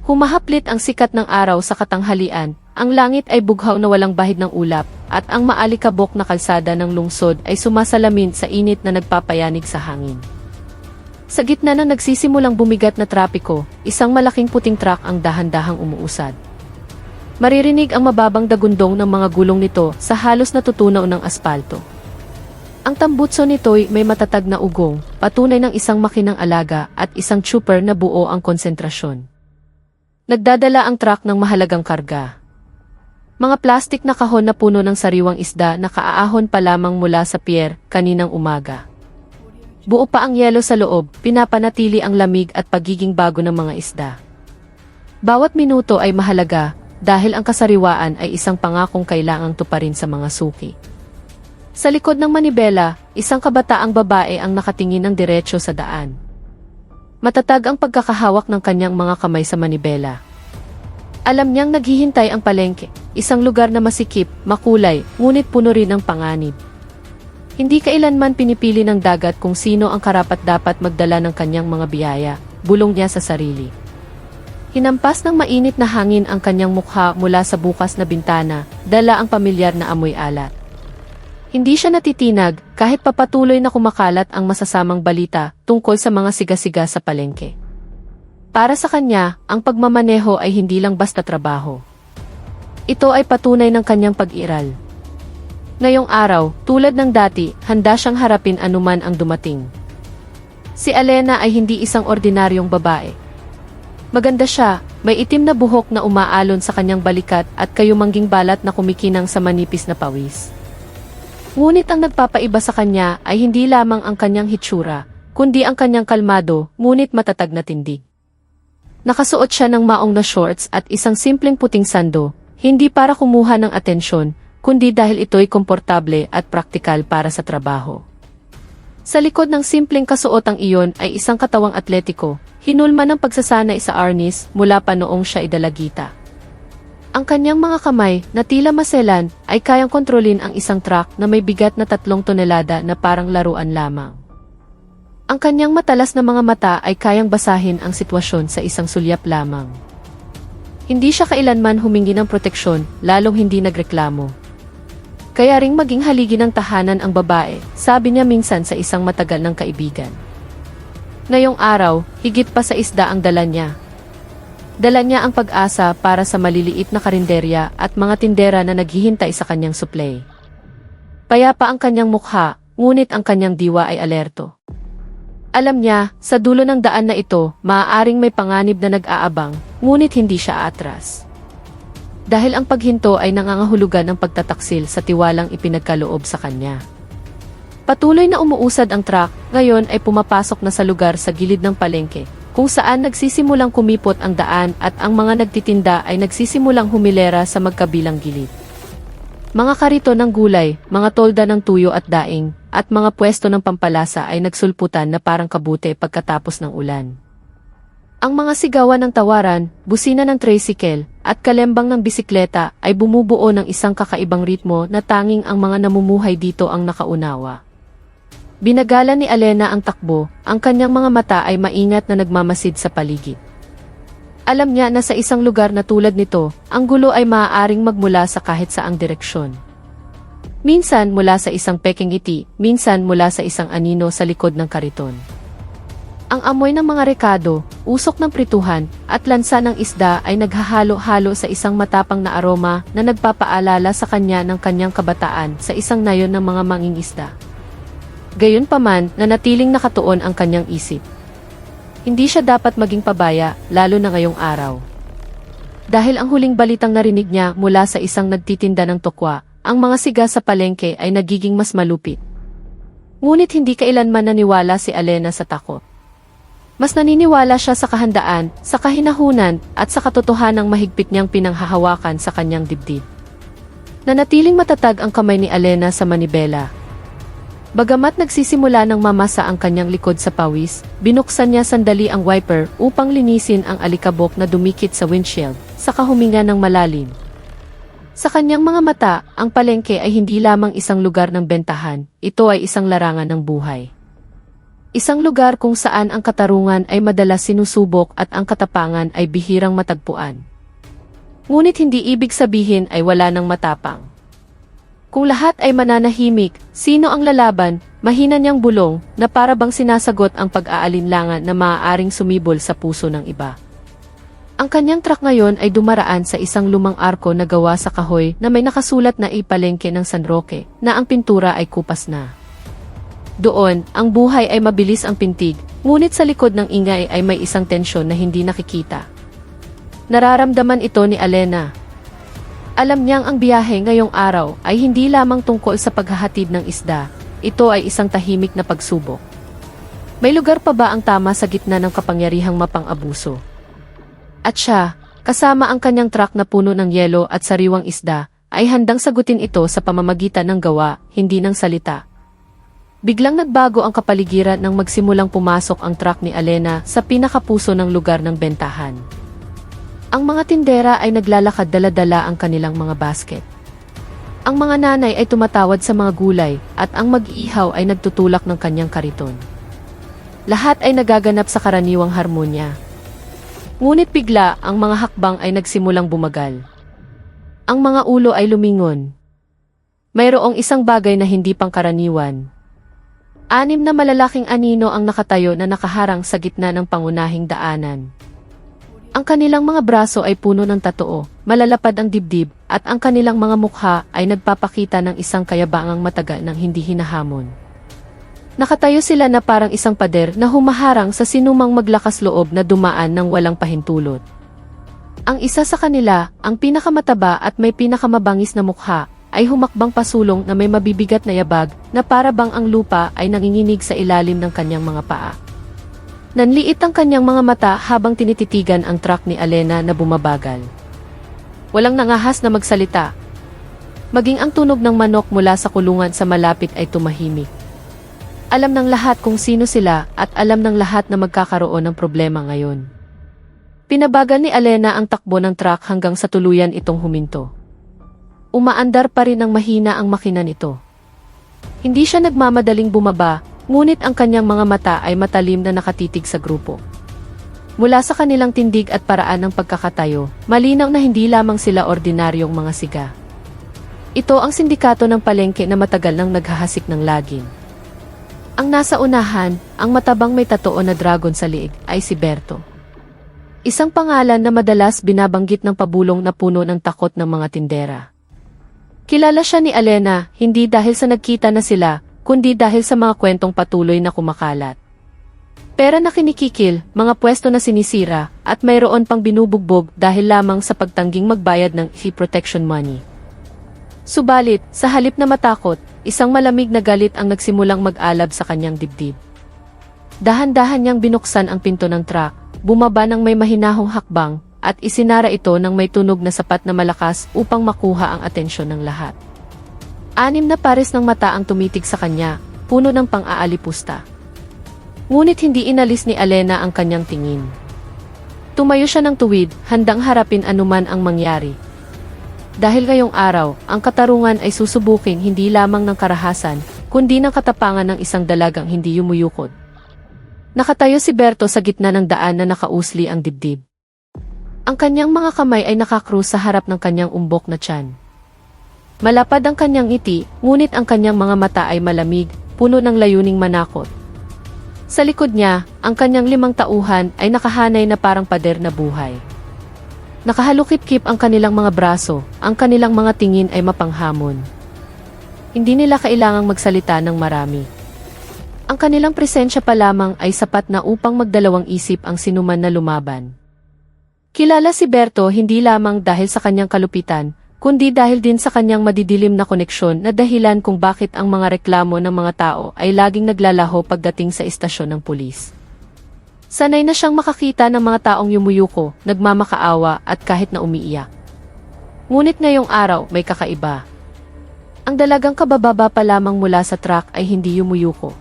Humahaplit ang sikat ng araw sa katanghalian, ang langit ay bughaw na walang bahid ng ulap, at ang maalikabok na kalsada ng lungsod ay sumasalamin sa init na nagpapayanig sa hangin. Sa gitna ng nagsisimulang bumigat na trapiko, isang malaking puting truck ang dahan-dahang umuusad. Maririnig ang mababang dagundong ng mga gulong nito sa halos natutunaw ng aspalto. Ang tambutso nito'y may matatag na ugong, patunay ng isang makinang alaga at isang chopper na buo ang konsentrasyon. Nagdadala ang truck ng mahalagang karga. Mga plastik na kahon na puno ng sariwang isda na kaaahon pa lamang mula sa pier kaninang umaga. Buo pa ang yelo sa loob, pinapanatili ang lamig at pagiging bago ng mga isda. Bawat minuto ay mahalaga dahil ang kasariwaan ay isang pangakong kailangang tuparin sa mga suki. Sa likod ng manibela, isang kabataang babae ang nakatingin ng diretso sa daan. Matatag ang pagkakahawak ng kanyang mga kamay sa manibela. Alam niyang naghihintay ang palengke, isang lugar na masikip, makulay, ngunit puno rin ng panganib. Hindi kailanman pinipili ng dagat kung sino ang karapat-dapat magdala ng kanyang mga biyaya, bulong niya sa sarili. Hinampas ng mainit na hangin ang kanyang mukha mula sa bukas na bintana, dala ang pamilyar na amoy alat. Hindi siya natitinag kahit papatuloy na kumakalat ang masasamang balita tungkol sa mga sigasiga sa palengke. Para sa kanya, ang pagmamaneho ay hindi lang basta trabaho. Ito ay patunay ng kanyang pag-iral. Ngayong araw, tulad ng dati, handa siyang harapin anuman ang dumating. Si Alena ay hindi isang ordinaryong babae. Maganda siya, may itim na buhok na umaalon sa kanyang balikat at kayumangging balat na kumikinang sa manipis na pawis. Ngunit ang nagpapaiba sa kanya ay hindi lamang ang kanyang hitsura, kundi ang kanyang kalmado, ngunit matatag na tindig. Nakasuot siya ng maong na shorts at isang simpleng puting sando, hindi para kumuha ng atensyon, kundi dahil ito'y komportable at praktikal para sa trabaho. Sa likod ng simpleng kasuotang iyon ay isang katawang atletiko, hinulma ng pagsasanay sa arnis mula pa noong siya idalagita. Ang kanyang mga kamay, na tila maselan, ay kayang kontrolin ang isang truck na may bigat na 3 tonelada na parang laruan lamang. Ang kanyang matalas na mga mata ay kayang basahin ang sitwasyon sa isang sulyap lamang. Hindi siya kailanman humingi ng proteksyon, lalong hindi nagreklamo. Kaya ring maging haligi ng tahanan ang babae, sabi niya minsan sa isang matagal ng kaibigan. Ngayong araw, higit pa sa isda ang dala niya. Dala niya ang pag-asa para sa maliliit na karinderya at mga tindera na naghihintay sa kanyang suplay. Payapa ang kanyang mukha, ngunit ang kanyang diwa ay alerto. Alam niya, sa dulo ng daan na ito, maaaring may panganib na nag-aabang, ngunit hindi siya atras. Dahil ang paghinto ay nangangahulugan ng pagtataksil sa tiwalang ipinagkaloob sa kanya. Patuloy na umuusad ang truck, ngayon ay pumapasok na sa lugar sa gilid ng palengke, kung saan nagsisimulang kumipot ang daan at ang mga nagtitinda ay nagsisimulang humilera sa magkabilang gilid. Mga karito ng gulay, mga tolda ng tuyo at daing, at mga pwesto ng pampalasa ay nagsulputan na parang kabute pagkatapos ng ulan. Ang mga sigawan ng tawaran, busina ng tricycle, at kalembang ng bisikleta ay bumubuo ng isang kakaibang ritmo na tanging ang mga namumuhay dito ang nakaunawa. Binagala ni Alena ang takbo, ang kanyang mga mata ay maingat na nagmamasid sa paligid. Alam niya na sa isang lugar na tulad nito, ang gulo ay maaaring magmula sa kahit saang direksyon. Minsan mula sa isang peking ngiti, minsan mula sa isang anino sa likod ng kariton. Ang amoy ng mga rekado, usok ng prituhan, at lansa ng isda ay naghahalo-halo sa isang matapang na aroma na nagpapaalala sa kanya ng kanyang kabataan sa isang nayon ng mga mangingisda. Gayunpaman, nanatiling nakatuon ang kanyang isip. Hindi siya dapat maging pabaya, lalo na ngayong araw. Dahil ang huling balitang narinig niya mula sa isang nagtitinda ng tokwa, ang mga siga sa palengke ay nagiging mas malupit. Ngunit hindi kailanman naniwala si Alena sa takot. Mas naniniwala siya sa kahandaan, sa kahinahunan, at sa katotohanang mahigpit niyang pinanghahawakan sa kanyang dibdib. Nanatiling matatag ang kamay ni Alena sa manibela. Bagamat nagsisimula ng mamasa ang kanyang likod sa pawis, binuksan niya sandali ang wiper upang linisin ang alikabok na dumikit sa windshield, saka huminga ng malalim. Sa kanyang mga mata, ang palengke ay hindi lamang isang lugar ng bentahan, ito ay isang larangan ng buhay. Isang lugar kung saan ang katarungan ay madalas sinusubok at ang katapangan ay bihirang matagpuan. Ngunit hindi ibig sabihin ay wala ng matapang. Kung lahat ay mananahimik, sino ang lalaban, mahina niyang bulong na para bang sinasagot ang pag-aalinlangan na maaaring sumibol sa puso ng iba. Ang kanyang truck ngayon ay dumaraan sa isang lumang arko na gawa sa kahoy na may nakasulat na ipalengke ng San Roque na ang pintura ay kupas na. Doon, ang buhay ay mabilis ang pintig, ngunit sa likod ng ingay ay may isang tensyon na hindi nakikita. Nararamdaman ito ni Alena. Alam niyang ang biyahe ngayong araw ay hindi lamang tungkol sa paghahatid ng isda, ito ay isang tahimik na pagsubok. May lugar pa ba ang tama sa gitna ng kapangyarihang mapang-abuso? At siya, kasama ang kanyang truck na puno ng yelo at sariwang isda, ay handang sagutin ito sa pamamagitan ng gawa, hindi ng salita. Biglang nagbago ang kapaligiran nang magsimulang pumasok ang truck ni Alena sa pinakapuso ng lugar ng bentahan. Ang mga tindera ay naglalakad dala-dala ang kanilang mga basket. Ang mga nanay ay tumatawad sa mga gulay at ang mag-iihaw ay nagtutulak ng kanyang kariton. Lahat ay nagaganap sa karaniwang harmonya. Ngunit bigla ang mga hakbang ay nagsimulang bumagal. Ang mga ulo ay lumingon. Mayroong isang bagay na hindi pangkaraniwan. 6 na malalaking anino ang nakatayo na nakaharang sa gitna ng pangunahing daanan. Ang kanilang mga braso ay puno ng tatoo, malalapad ang dibdib, at ang kanilang mga mukha ay nagpapakita ng isang kayabangang matagal ng hindi hinahamon. Nakatayo sila na parang isang pader na humaharang sa sinumang maglakas loob na dumaan ng walang pahintulot. Ang isa sa kanila, ang pinakamataba at may pinakamabangis na mukha, ay humakbang pasulong na may mabibigat na yabag na para bang ang lupa ay nanginginig sa ilalim ng kanyang mga paa. Nanliit ang kanyang mga mata habang tinititigan ang truck ni Alena na bumabagal. Walang nangahas na magsalita. Maging ang tunog ng manok mula sa kulungan sa malapit ay tumahimik. Alam ng lahat kung sino sila at alam ng lahat na magkakaroon ng problema ngayon. Pinabagal ni Alena ang takbo ng truck hanggang sa tuluyan itong huminto. Umaandar pa rin ng mahina ang makina nito. Hindi siya nagmamadaling bumaba, ngunit ang kanyang mga mata ay matalim na nakatitig sa grupo. Mula sa kanilang tindig at paraan ng pagkakatayo, malinaw na hindi lamang sila ordinaryong mga siga. Ito ang sindikato ng palengke na matagal nang naghahasik ng lagim. Ang nasa unahan, ang matabang may tatoo na dragon sa liig, ay si Berto. Isang pangalan na madalas binabanggit ng pabulong na puno ng takot ng mga tindera. Kilala siya ni Alena, hindi dahil sa nagkita na sila, kundi dahil sa mga kwentong patuloy na kumakalat. Pera na kinikikil, mga pwesto na sinisira, at mayroon pang binubugbog dahil lamang sa pagtangging magbayad ng fee protection money. Subalit, sa halip na matakot, isang malamig na galit ang nagsimulang mag-alab sa kanyang dibdib. Dahan-dahan niyang binuksan ang pinto ng truck, bumaba ng may mahinahong hakbang, at isinara ito ng may tunog na sapat na malakas upang makuha ang atensyon ng lahat. 6 na pares ng mata ang tumitig sa kanya, puno ng pang-aalipusta. Ngunit hindi inalis ni Alena ang kanyang tingin. Tumayo siya ng tuwid, handang harapin anuman ang mangyari. Dahil ngayong araw, ang katarungan ay susubukin hindi lamang ng karahasan, kundi ng katapangan ng isang dalagang hindi yumuyukod. Nakatayo si Berto sa gitna ng daan na nakausli ang dibdib. Ang kanyang mga kamay ay nakakrus sa harap ng kanyang umbok na tiyan. Malapad ang kanyang ngiti, ngunit ang kanyang mga mata ay malamig, puno ng layuning manakot. Sa likod niya, ang kanyang 5 tauhan ay nakahanay na parang pader na buhay. Nakahalukip-kip ang kanilang mga braso, ang kanilang mga tingin ay mapanghamon. Hindi nila kailangang magsalita ng marami. Ang kanilang presensya pa lamang ay sapat na upang magdalawang isip ang sinuman na lumaban. Kilala si Berto hindi lamang dahil sa kanyang kalupitan, kundi dahil din sa kanyang madidilim na koneksyon na dahilan kung bakit ang mga reklamo ng mga tao ay laging naglalaho pagdating sa istasyon ng pulis. Sanay na siyang makakita ng mga taong yumuyuko, nagmamakaawa at kahit na umiiyak. Ngunit ngayong araw may kakaiba. Ang dalagang kabababa pa lamang mula sa truck ay hindi yumuyuko.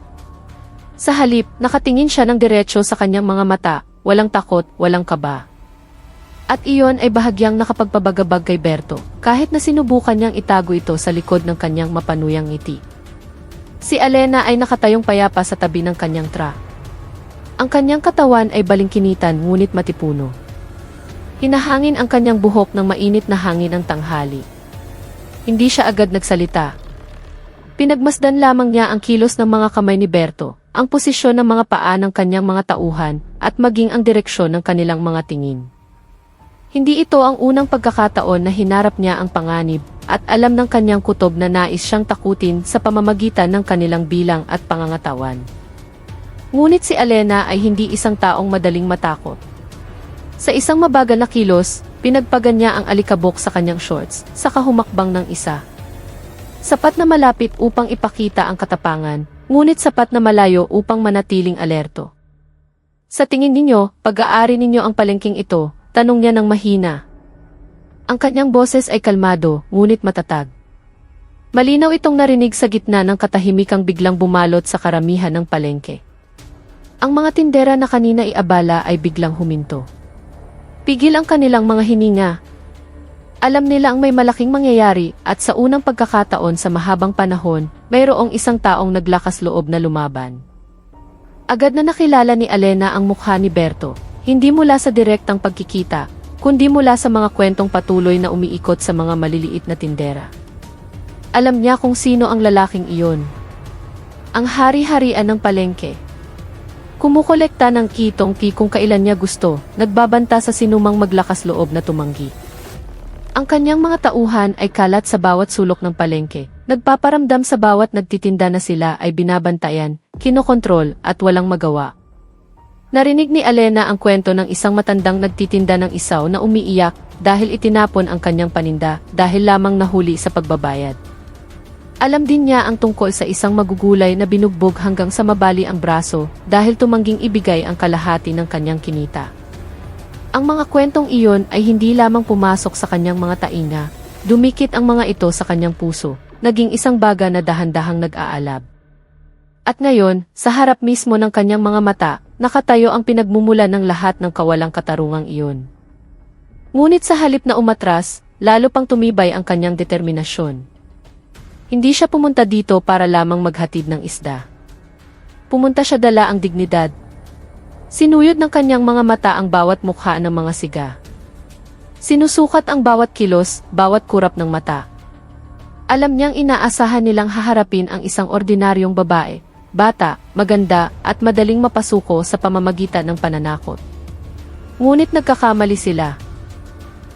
Sa halip, nakatingin siya ng diretso sa kanyang mga mata, walang takot, walang kaba. At iyon ay bahagyang nakapagpabagabag kay Berto, kahit na sinubukan niyang itago ito sa likod ng kanyang mapanuyang ngiti. Si Alena ay nakatayong payapa sa tabi ng kanyang truck. Ang kanyang katawan ay balingkinitan ngunit matipuno. Hinahangin ang kanyang buhok ng mainit na hangin ng tanghali. Hindi siya agad nagsalita. Pinagmasdan lamang niya ang kilos ng mga kamay ni Berto, ang posisyon ng mga paa ng kanyang mga tauhan, at maging ang direksyon ng kanilang mga tingin. Hindi ito ang unang pagkakataon na hinarap niya ang panganib, at alam ng kanyang kutob na nais siyang takutin sa pamamagitan ng kanilang bilang at pangangatawan. Ngunit si Alena ay hindi isang taong madaling matakot. Sa isang mabagal na kilos, pinagpagan niya ang alikabok sa kanyang shorts, saka humakbang ng isa. Sapat na malapit upang ipakita ang katapangan, ngunit sapat na malayo upang manatiling alerto. Sa tingin ninyo, pag-aari ninyo ang palengking ito, tanong niya ng mahina. Ang kanyang boses ay kalmado, ngunit matatag. Malinaw itong narinig sa gitna ng katahimikang biglang bumalot sa karamihan ng palengke. Ang mga tindera na kanina iabala ay biglang huminto. Pigil ang kanilang mga hininga. Alam nila ang may malaking mangyayari at sa unang pagkakataon sa mahabang panahon, mayroong isang taong naglakas loob na lumaban. Agad na nakilala ni Alena ang mukha ni Berto, hindi mula sa direktang pagkikita, kundi mula sa mga kwentong patuloy na umiikot sa mga maliliit na tindera. Alam niya kung sino ang lalaking iyon. Ang hari-harian ng palengke. Kumukolekta ng kitong-ki kung kailan niya gusto, nagbabanta sa sinumang maglakas loob na tumanggi. Ang kanyang mga tauhan ay kalat sa bawat sulok ng palengke, nagpaparamdam sa bawat nagtitinda na sila ay binabantayan, kinokontrol at walang magawa. Narinig ni Alena ang kwento ng isang matandang nagtitinda ng isaw na umiiyak dahil itinapon ang kanyang paninda dahil lamang nahuli sa pagbabayad. Alam din niya ang tungkol sa isang magugulay na binugbog hanggang sa mabali ang braso dahil tumangging ibigay ang kalahati ng kanyang kinita. Ang mga kwentong iyon ay hindi lamang pumasok sa kanyang mga tainga, dumikit ang mga ito sa kanyang puso, naging isang baga na dahan-dahang nag-aalab. At ngayon, sa harap mismo ng kanyang mga mata, nakatayo ang pinagmumulan ng lahat ng kawalang katarungang iyon. Ngunit sa halip na umatras, lalo pang tumibay ang kanyang determinasyon. Hindi siya pumunta dito para lamang maghatid ng isda. Pumunta siya dala ang dignidad. Sinuyod ng kanyang mga mata ang bawat mukha ng mga siga. Sinusukat ang bawat kilos, bawat kurap ng mata. Alam niyang inaasahan nilang haharapin ang isang ordinaryong babae, bata, maganda, at madaling mapasuko sa pamamagitan ng pananakot. Ngunit nagkakamali sila.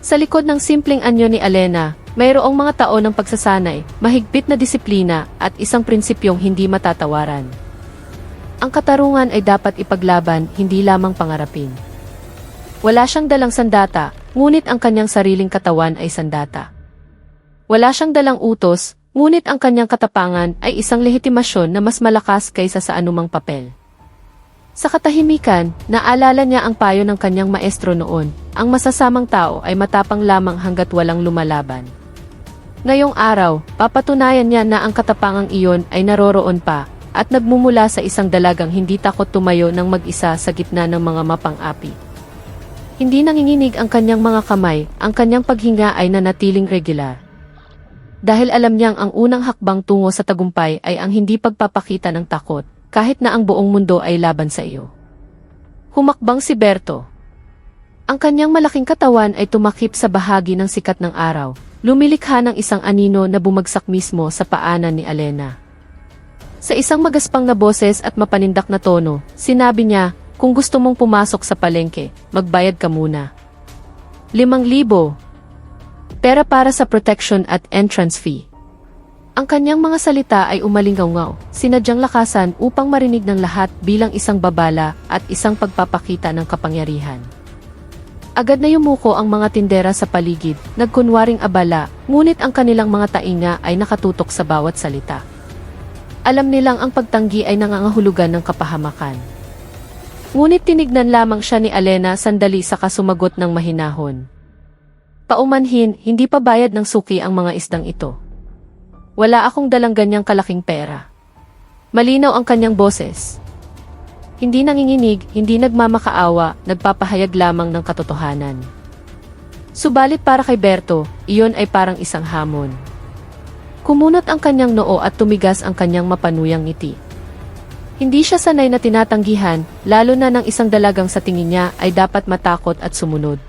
Sa likod ng simpleng anyo ni Alena, mayroong mga taon ng pagsasanay, mahigpit na disiplina, at isang prinsipyong hindi matatawaran. Ang katarungan ay dapat ipaglaban, hindi lamang pangarapin. Wala siyang dalang sandata, ngunit ang kanyang sariling katawan ay sandata. Wala siyang dalang utos, ngunit ang kanyang katapangan ay isang lehitimasyon na mas malakas kaysa sa anumang papel. Sa katahimikan, naalala niya ang payo ng kanyang maestro noon, ang masasamang tao ay matapang lamang hanggat walang lumalaban. Ngayong araw, papatunayan niya na ang katapangang iyon ay naroroon pa, at nagmumula sa isang dalagang hindi takot tumayo ng mag-isa sa gitna ng mga mapang-api. Hindi nanginginig ang kanyang mga kamay, ang kanyang paghinga ay nanatiling regular. Dahil alam niyang ang unang hakbang tungo sa tagumpay ay ang hindi pagpapakita ng takot, kahit na ang buong mundo ay laban sa iyo. Humakbang si Berto. Ang kanyang malaking katawan ay tumakip sa bahagi ng sikat ng araw, lumilikha ng isang anino na bumagsak mismo sa paanan ni Alena. Sa isang magaspang na boses at mapanindak na tono, sinabi niya, kung gusto mong pumasok sa palengke, magbayad ka muna. 5,000. Pera para sa protection at entrance fee. Ang kanyang mga salita ay umalingaw-ngaw, sinadyang lakasan upang marinig ng lahat bilang isang babala at isang pagpapakita ng kapangyarihan. Agad na yumuko ang mga tindera sa paligid, nagkunwaring abala, ngunit ang kanilang mga tainga ay nakatutok sa bawat salita. Alam nilang ang pagtanggi ay nangangahulugan ng kapahamakan. Ngunit tinignan lamang siya ni Alena sandali saka sumagot ng mahinahon. Paumanhin, hindi pa bayad ng suki ang mga isdang ito. Wala akong dalang ganyang kalaking pera. Malinaw ang kanyang boses. Hindi nanginginig, hindi nagmamakaawa, nagpapahayag lamang ng katotohanan. Subalit para kay Berto, iyon ay parang isang hamon. Kumunot ang kanyang noo at tumigas ang kanyang mapanuyang ngiti. Hindi siya sanay na tinatanggihan, lalo na ng isang dalagang sa tingin niya ay dapat matakot at sumunod.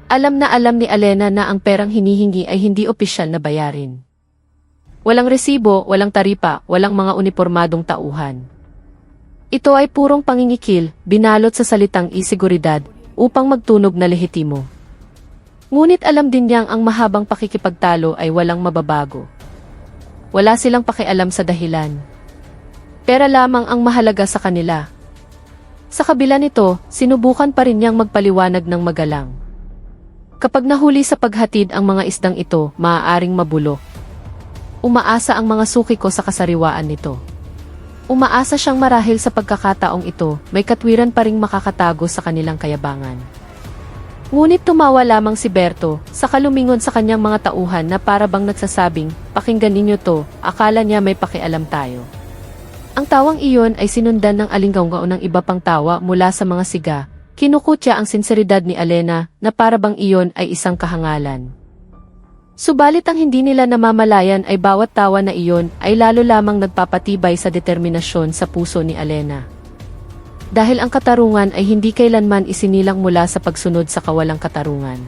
Alam na alam ni Alena na ang perang hinihingi ay hindi opisyal na bayarin. Walang resibo, walang taripa, walang mga unipormadong tauhan. Ito ay purong pangingikil, binalot sa salitang isiguridad, upang magtunog na lehitimo. Ngunit alam din niyang ang mahabang pakikipagtalo ay walang mababago. Wala silang pakialam sa dahilan. Pera lamang ang mahalaga sa kanila. Sa kabila nito, sinubukan pa rin niyang magpaliwanag ng magalang. Kapag nahuli sa paghatid ang mga isdang ito, maaaring mabulok. Umaasa ang mga suki ko sa kasariwaan nito. Umaasa siyang marahil sa pagkakataong ito, may katwiran pa ring makakatago sa kanilang kayabangan. Ngunit tumawa lamang si Berto, saka lumingon sa kanyang mga tauhan na para bang nagsasabing, pakinggan ninyo to, akala niya may pakialam tayo. Ang tawang iyon ay sinundan ng alinggaw-ngaw ng iba pang tawa mula sa mga siga. Kinukutya ang sinseridad ni Alena na para bang iyon ay isang kahangalan. Subalit ang hindi nila namamalayan ay bawat tawa na iyon ay lalo lamang nagpapatibay sa determinasyon sa puso ni Alena. Dahil ang katarungan ay hindi kailanman isinilang mula sa pagsunod sa kawalang katarungan.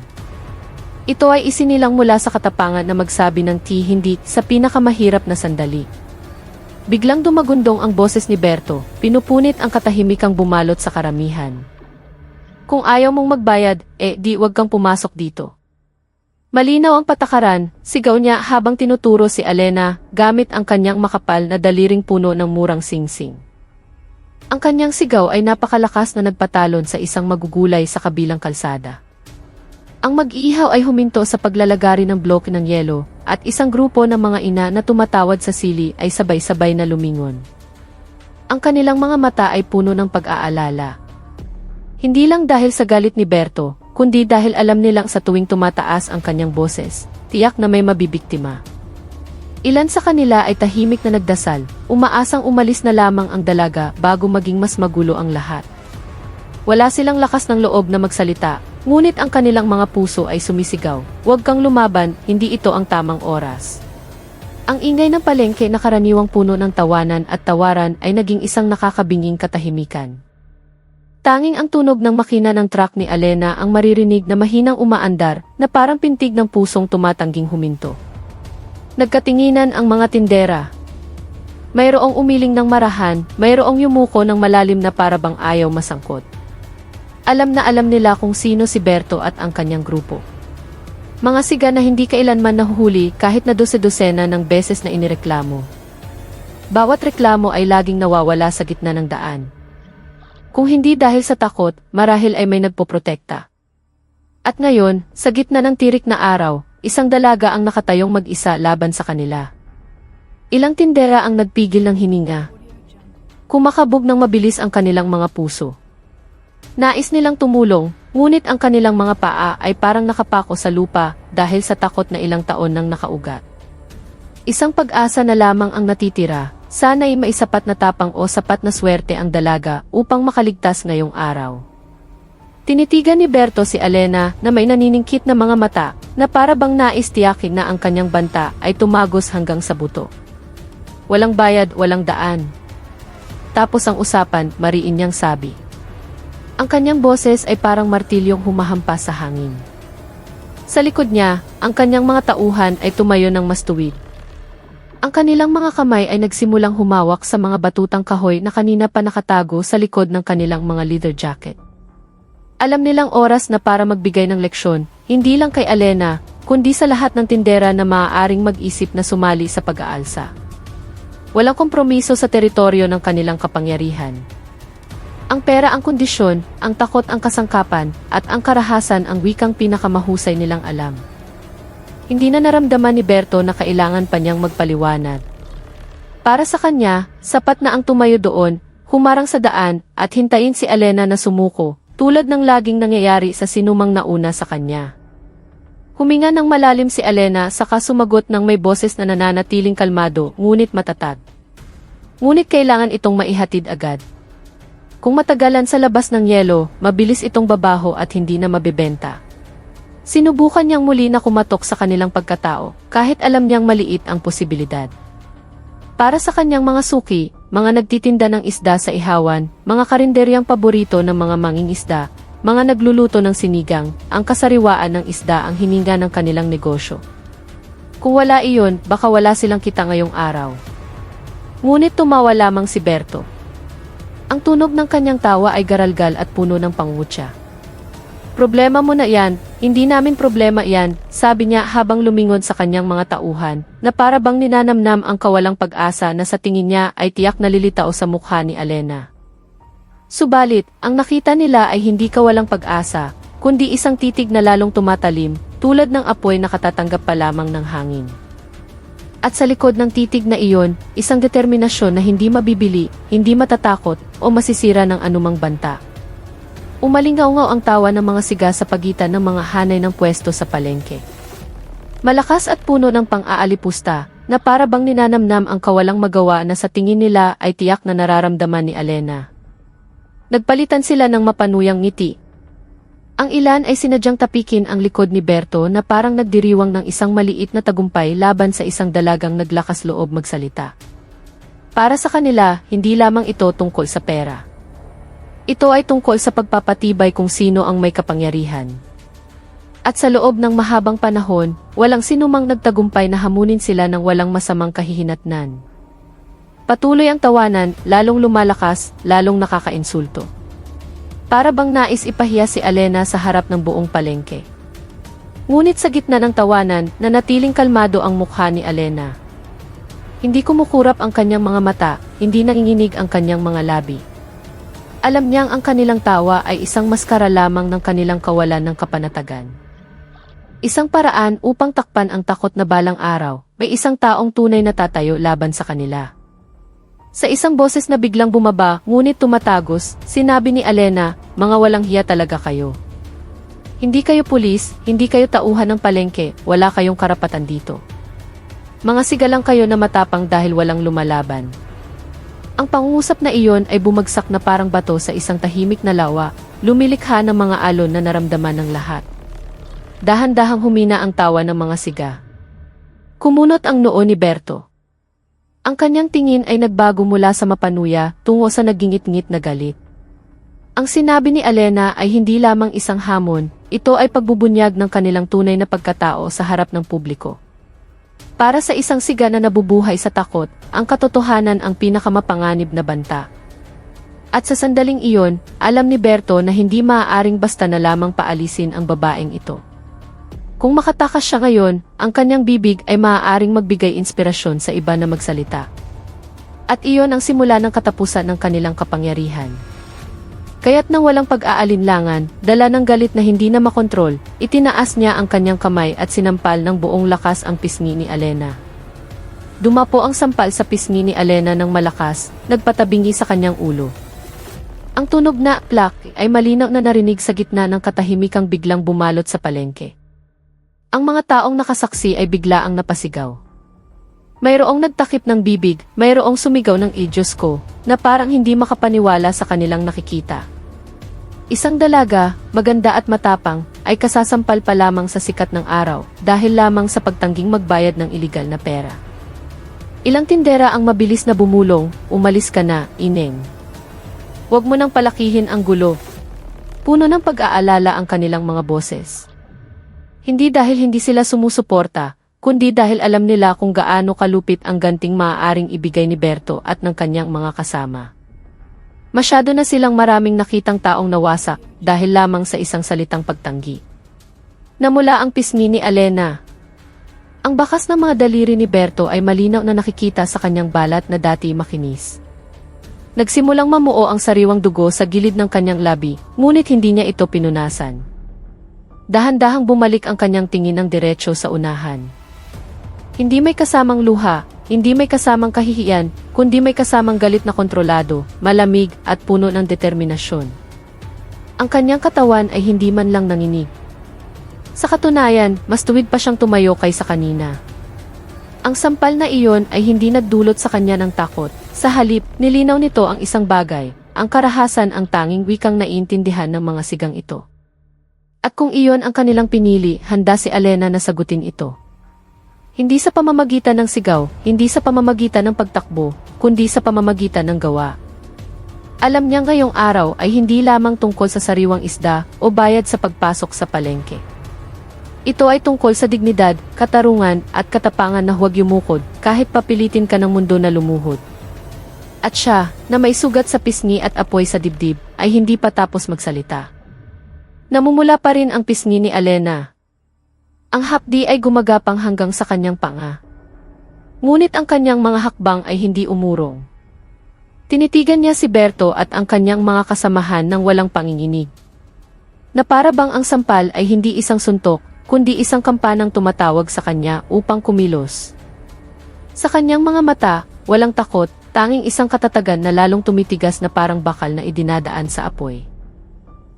Ito ay isinilang mula sa katapangan na magsabi ng hindi sa pinakamahirap na sandali. Biglang dumagundong ang boses ni Berto, pinupunit ang katahimikang bumalot sa karamihan. Kung ayaw mong magbayad, di wag kang pumasok dito. Malinaw ang patakaran, sigaw niya habang tinuturo si Alena gamit ang kanyang makapal na daliring puno ng murang singsing. Ang kanyang sigaw ay napakalakas na nagpatalon sa isang magugulay sa kabilang kalsada. Ang mag-iihaw ay huminto sa paglalagari ng bloke ng yelo, at isang grupo ng mga ina na tumatawad sa sili ay sabay-sabay na lumingon. Ang kanilang mga mata ay puno ng pag-aalala. Hindi lang dahil sa galit ni Berto, kundi dahil alam nilang sa tuwing tumataas ang kanyang boses, tiyak na may mabibiktima. Ilan sa kanila ay tahimik na nagdasal, umaasang umalis na lamang ang dalaga bago maging mas magulo ang lahat. Wala silang lakas ng loob na magsalita, ngunit ang kanilang mga puso ay sumisigaw, huwag kang lumaban, hindi ito ang tamang oras. Ang ingay ng palengke na karaniwang puno ng tawanan at tawaran ay naging isang nakakabinging katahimikan. Tanging ang tunog ng makina ng truck ni Alena ang maririnig na mahinang umaandar na parang pintig ng pusong tumatangging huminto. Nagkatinginan ang mga tindera. Mayroong umiling ng marahan, mayroong yumuko ng malalim na parabang ayaw masangkot. Alam na alam nila kung sino si Berto at ang kanyang grupo. Mga siga na hindi kailanman nahuhuli kahit na dose-dosena ng beses na inireklamo. Bawat reklamo ay laging nawawala sa gitna ng daan. Kung hindi dahil sa takot, marahil ay may nagpoprotekta. At ngayon, sa gitna ng tirik na araw, isang dalaga ang nakatayong mag-isa laban sa kanila. Ilang tindera ang nagpigil ng hininga. Kumakabog ng mabilis ang kanilang mga puso. Nais nilang tumulong, ngunit ang kanilang mga paa ay parang nakapako sa lupa dahil sa takot na ilang taon nang nakaugat. Isang pag-asa na lamang ang natitira, sana'y maisapat na tapang o sapat na swerte ang dalaga upang makaligtas ngayong araw. Tinitigan ni Berto si Alena na may naniningkit na mga mata na para bang nais tiyakin na ang kanyang banta ay tumagos hanggang sa buto. Walang bayad, walang daan. Tapos ang usapan, mariin niyang sabi. Ang kanyang boses ay parang martilyong humahampas sa hangin. Sa likod niya, ang kanyang mga tauhan ay tumayo ng mas tuwid. Ang kanilang mga kamay ay nagsimulang humawak sa mga batutang kahoy na kanina pa nakatago sa likod ng kanilang mga leather jacket. Alam nilang oras na para magbigay ng leksyon, hindi lang kay Alena, kundi sa lahat ng tindera na maaaring mag-isip na sumali sa pag-aalsa. Walang kompromiso sa teritoryo ng kanilang kapangyarihan. Ang pera ang kondisyon, ang takot ang kasangkapan, at ang karahasan ang wikang pinakamahusay nilang alam. Hindi na naramdaman ni Berto na kailangan pa niyang magpaliwanag. Para sa kanya, sapat na ang tumayo doon, humarang sa daan, at hintayin si Alena na sumuko, tulad ng laging nangyayari sa sinumang nauna sa kanya. Huminga ng malalim si Alena saka sumagot ng may boses na nananatiling kalmado ngunit matatag. Ngunit kailangan itong maihatid agad. Kung matagalan sa labas ng yelo, mabilis itong babaho at hindi na mabebenta. Sinubukan niyang muli na kumatok sa kanilang pagkatao, kahit alam niyang maliit ang posibilidad. Para sa kanyang mga suki, mga nagtitinda ng isda sa ihawan, mga karinderyang paborito ng mga mangingisda, mga nagluluto ng sinigang, ang kasariwaan ng isda ang hininga ng kanilang negosyo. Kung wala iyon, baka wala silang kita ngayong araw. Ngunit tumawa lamang si Berto. Ang tunog ng kanyang tawa ay garalgal at puno ng pangungutya. Problema mo na yan, hindi namin problema yan, sabi niya habang lumingon sa kanyang mga tauhan, na para bang ninanamnam ang kawalang pag-asa na sa tingin niya ay tiyak nalilitaw sa mukha ni Alena. Subalit, ang nakita nila ay hindi kawalang pag-asa, kundi isang titig na lalong tumatalim, tulad ng apoy na katatanggap pa lamang ng hangin. At sa likod ng titig na iyon, isang determinasyon na hindi mabibili, hindi matatakot, o masisira ng anumang banta. Umalingaw-ngaw ang tawa ng mga siga sa pagitan ng mga hanay ng pwesto sa palengke. Malakas at puno ng pang-aalipusta, na para bang ninanamnam ang kawalang magawa na sa tingin nila ay tiyak na nararamdaman ni Alena. Nagpalitan sila ng mapanuyang ngiti. Ang ilan ay sinadyang tapikin ang likod ni Berto na parang nagdiriwang ng isang maliit na tagumpay laban sa isang dalagang naglakas loob magsalita. Para sa kanila, hindi lamang ito tungkol sa pera. Ito ay tungkol sa pagpapatibay kung sino ang may kapangyarihan. At sa loob ng mahabang panahon, walang sinumang nagtagumpay na hamunin sila ng walang masamang kahihinatnan. Patuloy ang tawanan, lalong lumalakas, lalong nakakainsulto. Para bang nais ipahiya si Alena sa harap ng buong palengke. Ngunit sa gitna ng tawanan, nanatiling kalmado ang mukha ni Alena. Hindi kumukurap ang kanyang mga mata, hindi nanginginig ang kanyang mga labi. Alam niyang ang kanilang tawa ay isang maskara lamang ng kanilang kawalan ng kapanatagan. Isang paraan upang takpan ang takot na balang araw, may isang taong tunay na tatayo laban sa kanila. Sa isang boses na biglang bumaba, ngunit tumatagos, sinabi ni Alena, "Mga walang hiya talaga kayo. Hindi kayo pulis, hindi kayo tauhan ng palengke, wala kayong karapatan dito. Mga sigalang kayo na matapang dahil walang lumalaban." Ang pangungusap na iyon ay bumagsak na parang bato sa isang tahimik na lawa, lumilikha ng mga alon na naramdaman ng lahat. Dahan-dahang humina ang tawa ng mga siga. Kumunot ang noo ni Berto. Ang kanyang tingin ay nagbago mula sa mapanuya tungo sa nagingit-ngit na galit. Ang sinabi ni Alena ay hindi lamang isang hamon, ito ay pagbubunyag ng kanilang tunay na pagkatao sa harap ng publiko. Para sa isang siga na nabubuhay sa takot, ang katotohanan ang pinakamapanganib na banta. At sa sandaling iyon, alam ni Berto na hindi maaaring basta na lamang paalisin ang babaeng ito. Kung makatakas siya ngayon, ang kanyang bibig ay maaaring magbigay inspirasyon sa iba na magsalita. At iyon ang simula ng katapusan ng kanilang kapangyarihan. Kaya't nang walang pag-aalinlangan, dala ng galit na hindi na makontrol, itinaas niya ang kanyang kamay at sinampal ng buong lakas ang pisngi ni Alena. Dumapo ang sampal sa pisngi ni Alena ng malakas, nagpatabingi sa kanyang ulo. Ang tunog na plak ay malinaw na narinig sa gitna ng katahimikang biglang bumalot sa palengke. Ang mga taong nakasaksi ay bigla ang napasigaw. Mayroong nagtakip ng bibig, mayroong sumigaw ng "Diyos ko," na parang hindi makapaniwala sa kanilang nakikita. Isang dalaga, maganda at matapang, ay kasasampal pa lamang sa sikat ng araw dahil lamang sa pagtangging magbayad ng iligal na pera. Ilang tindera ang mabilis na bumulong, "Umalis ka na, Ineng. Huwag mo nang palakihin ang gulo." Puno ng pag-aalala ang kanilang mga boses. Hindi dahil hindi sila sumusuporta, kundi dahil alam nila kung gaano kalupit ang ganting maaaring ibigay ni Berto at ng kanyang mga kasama. Masyado na silang maraming nakitang taong nawasak dahil lamang sa isang salitang pagtanggi. Namula ang pisngi ni Alena. Ang bakas ng mga daliri ni Berto ay malinaw na nakikita sa kanyang balat na dati makinis. Nagsimulang mamuo ang sariwang dugo sa gilid ng kanyang labi, ngunit hindi niya ito pinunasan. Dahan-dahang bumalik ang kanyang tingin ng diretso sa unahan. Hindi may kasamang luha, hindi may kasamang kahihiyan, kundi may kasamang galit na kontrolado, malamig at puno ng determinasyon. Ang kanyang katawan ay hindi man lang nanginig. Sa katunayan, mas tuwid pa siyang tumayo kaysa kanina. Ang sampal na iyon ay hindi nagdulot sa kanya ng takot. Sa halip, nilinaw nito ang isang bagay, ang karahasan ang tanging wikang naiintindihan ng mga sigang ito. At kung iyon ang kanilang pinili, handa si Alena na sagutin ito. Hindi sa pamamagitan ng sigaw, hindi sa pamamagitan ng pagtakbo, kundi sa pamamagitan ng gawa. Alam niya ngayong araw ay hindi lamang tungkol sa sariwang isda o bayad sa pagpasok sa palengke. Ito ay tungkol sa dignidad, katarungan at katapangan na huwag yumukod kahit papilitin ka ng mundo na lumuhod. At siya, na may sugat sa pisngi at apoy sa dibdib, ay hindi pa tapos magsalita. Namumula pa rin ang pisngi ni Alena. Ang hapdi ay gumagapang hanggang sa kanyang panga. Ngunit ang kanyang mga hakbang ay hindi umurong. Tinitigan niya si Berto at ang kanyang mga kasamahan ng walang panginginig. Na para bang ang sampal ay hindi isang suntok, kundi isang kampanang tumatawag sa kanya upang kumilos. Sa kanyang mga mata, walang takot, tanging isang katatagan na lalong tumitigas na parang bakal na idinadaan sa apoy.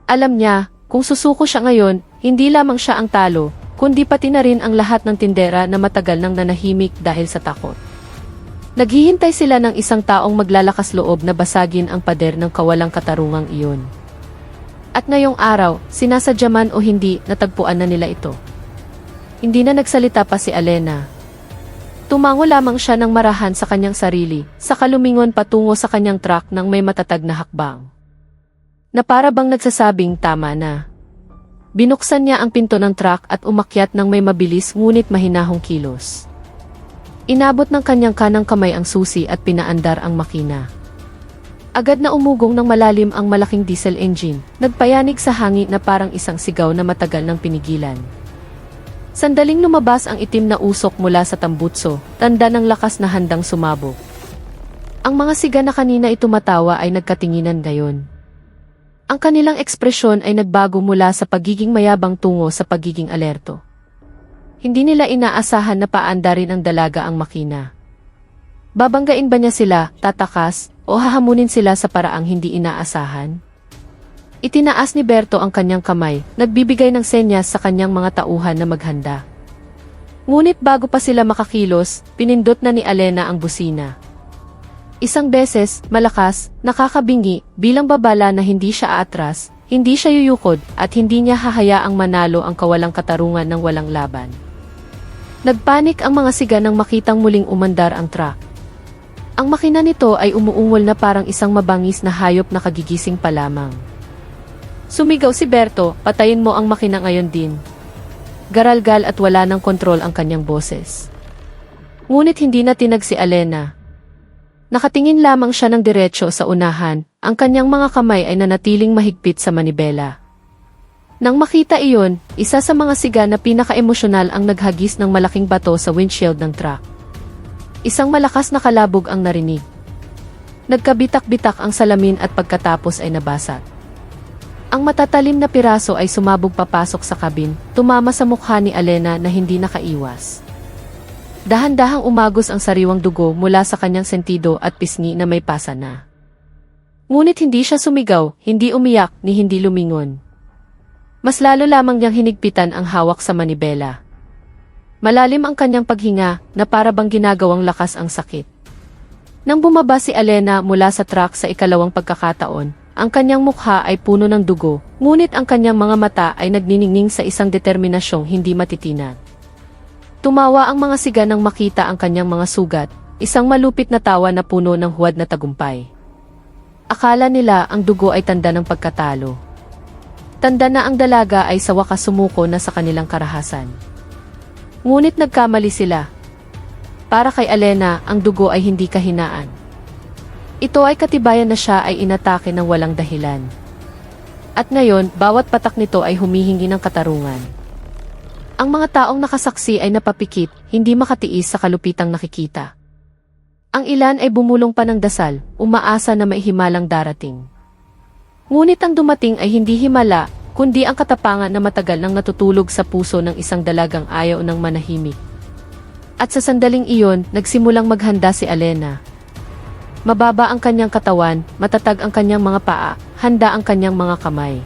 Alam niya, kung susuko siya ngayon, hindi lamang siya ang talo, kundi pati na rin ang lahat ng tindera na matagal nang nanahimik dahil sa takot. Naghihintay sila ng isang taong maglalakas loob na basagin ang pader ng kawalang katarungang iyon. At ngayong araw, sinasadya man o hindi, natagpuan na nila ito. Hindi na nagsalita pa si Alena. Tumango lamang siya ng marahan sa kanyang sarili, saka lumingon patungo sa kanyang truck nang may matatag na hakbang. Na para bang nagsasabing tama na. Binuksan niya ang pinto ng truck at umakyat ng may mabilis ngunit mahinahong kilos. Inabot ng kanyang kanang kamay ang susi at pinaandar ang makina. Agad na umugong ng malalim ang malaking diesel engine, nagpayanig sa hangin na parang isang sigaw na matagal nang pinigilan. Sandaling lumabas ang itim na usok mula sa tambutso, tanda ng lakas na handang sumabog. Ang mga siga na kanina tumatawa ay nagkatinginan gayon. Ang kanilang ekspresyon ay nagbago mula sa pagiging mayabang tungo sa pagiging alerto. Hindi nila inaasahan na paandarin ang dalaga ang makina. Babanggain ba niya sila, tatakas, o hahamunin sila sa paraang hindi inaasahan? Itinaas ni Berto ang kanyang kamay, nagbibigay ng senyas sa kanyang mga tauhan na maghanda. Ngunit bago pa sila makakilos, pinindot na ni Alena ang busina. Isang beses, malakas, nakakabingi, bilang babala na hindi siya aatras, hindi siya yuyukod, at hindi niya hahayaang manalo ang kawalang katarungan ng walang laban. Nagpanik ang mga siga nang makitang muling umandar ang truck. Ang makina nito ay umuungol na parang isang mabangis na hayop na kagigising pa lamang. Sumigaw si Berto, patayin mo ang makina ngayon din. Garalgal at wala ng kontrol ang kanyang boses. Ngunit hindi na tinag si Alena. Nakatingin lamang siya ng diretso sa unahan, ang kanyang mga kamay ay nanatiling mahigpit sa manibela. Nang makita iyon, isa sa mga siga na pinaka-emosyonal ang naghagis ng malaking bato sa windshield ng truck. Isang malakas na kalabog ang narinig. Nagkabitak-bitak ang salamin at pagkatapos ay nabasag. Ang matatalim na piraso ay sumabog papasok sa kabin, tumama sa mukha ni Alena na hindi nakaiwas. Dahan-dahang umagos ang sariwang dugo mula sa kanyang sentido at pisngi na may pasa na. Ngunit hindi siya sumigaw, hindi umiyak, ni hindi lumingon. Mas lalo lamang niyang hinigpitan ang hawak sa manibela. Malalim ang kanyang paghinga na para bang ginagawang lakas ang sakit. Nang bumaba si Alena mula sa truck sa ikalawang pagkakataon, ang kanyang mukha ay puno ng dugo, ngunit ang kanyang mga mata ay nagniningning sa isang determinasyong hindi matitinag. Tumawa ang mga siga nang makita ang kanyang mga sugat, isang malupit na tawa na puno ng huwad na tagumpay. Akala nila ang dugo ay tanda ng pagkatalo. Tanda na ang dalaga ay sa wakas sumuko na sa kanilang karahasan. Ngunit nagkamali sila. Para kay Alena, ang dugo ay hindi kahinaan. Ito ay katibayan na siya ay inatake ng walang dahilan. At ngayon, bawat patak nito ay humihingi ng katarungan. Ang mga taong nakasaksi ay napapikit, hindi makatiis sa kalupitang nakikita. Ang ilan ay bumulong pa ng dasal, umaasa na may himalang darating. Ngunit ang dumating ay hindi himala, kundi ang katapangan na matagal nang natutulog sa puso ng isang dalagang ayaw ng manahimik. At sa sandaling iyon, nagsimulang maghanda si Alena. Mababa ang kanyang katawan, matatag ang kanyang mga paa, handa ang kanyang mga kamay.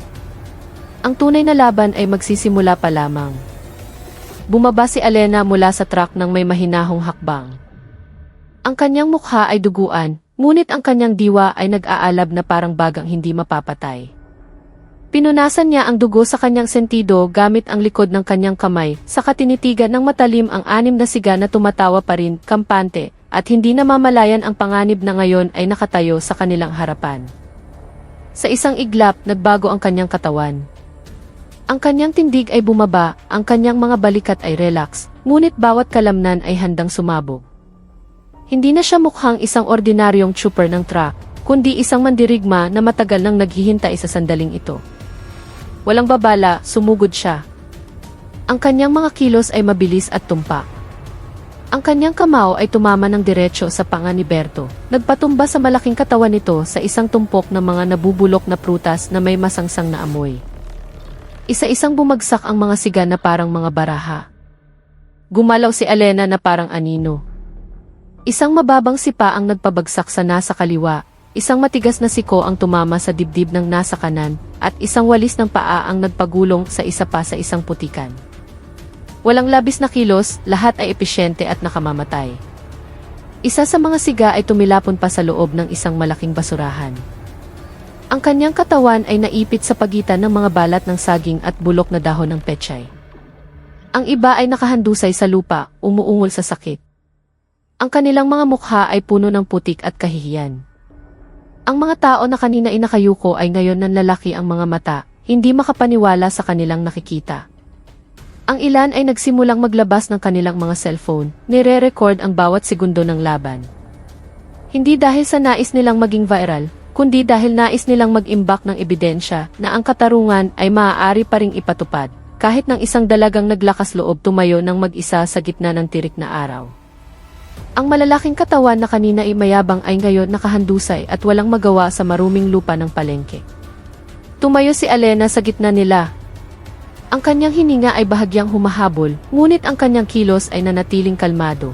Ang tunay na laban ay magsisimula pa lamang. Bumaba si Alena mula sa truck ng may mahinahong hakbang. Ang kanyang mukha ay duguan, ngunit ang kanyang diwa ay nag-aalab na parang bagang hindi mapapatay. Pinunasan niya ang dugo sa kanyang sentido gamit ang likod ng kanyang kamay, saka tinitigan ng matalim ang 6 na siga na tumatawa pa rin, kampante, at hindi namamalayan ang panganib na ngayon ay nakatayo sa kanilang harapan. Sa isang iglap, nagbago ang kanyang katawan. Ang kanyang tindig ay bumaba, ang kanyang mga balikat ay relax, ngunit bawat kalamnan ay handang sumabog. Hindi na siya mukhang isang ordinaryong trooper ng truck, kundi isang mandirigma na matagal nang naghihintay sa sandaling ito. Walang babala, sumugod siya. Ang kanyang mga kilos ay mabilis at tumpak. Ang kanyang kamao ay tumama ng diretso sa panga ni Berto. Nagpatumba sa malaking katawan nito sa isang tumpok ng mga nabubulok na prutas na may masangsang na amoy. Isa-isang bumagsak ang mga siga na parang mga baraha. Gumalaw si Elena na parang anino. Isang mababang sipa ang nagpabagsak sa nasa kaliwa. Isang matigas na siko ang tumama sa dibdib ng nasa kanan, at isang walis ng paa ang nagpagulong sa isa pa sa isang putikan. Walang labis na kilos, lahat ay episyente at nakamamatay. Isa sa mga siga ay tumilapon pa sa loob ng isang malaking basurahan. Ang kanyang katawan ay naipit sa pagitan ng mga balat ng saging at bulok na dahon ng pechay. Ang iba ay nakahandusay sa lupa, umuungol sa sakit. Ang kanilang mga mukha ay puno ng putik at kahihiyan. Ang mga tao na kanina ay nakayuko ay ngayon nanlalaki ang mga mata, hindi makapaniwala sa kanilang nakikita. Ang ilan ay nagsimulang maglabas ng kanilang mga cellphone, nire-record ang bawat segundo ng laban. Hindi dahil sa nais nilang maging viral, kundi dahil nais nilang mag-imbak ng ebidensya na ang katarungan ay maaari pa ring ipatupad, kahit ng isang dalagang naglakas loob tumayo ng mag-isa sa gitna ng tirik na araw. Ang malalaking katawan na kanina ay mayabang ay ngayon nakahandusay at walang magawa sa maruming lupa ng palengke. Tumayo si Elena sa gitna nila. Ang kanyang hininga ay bahagyang humahabol, ngunit ang kanyang kilos ay nanatiling kalmado.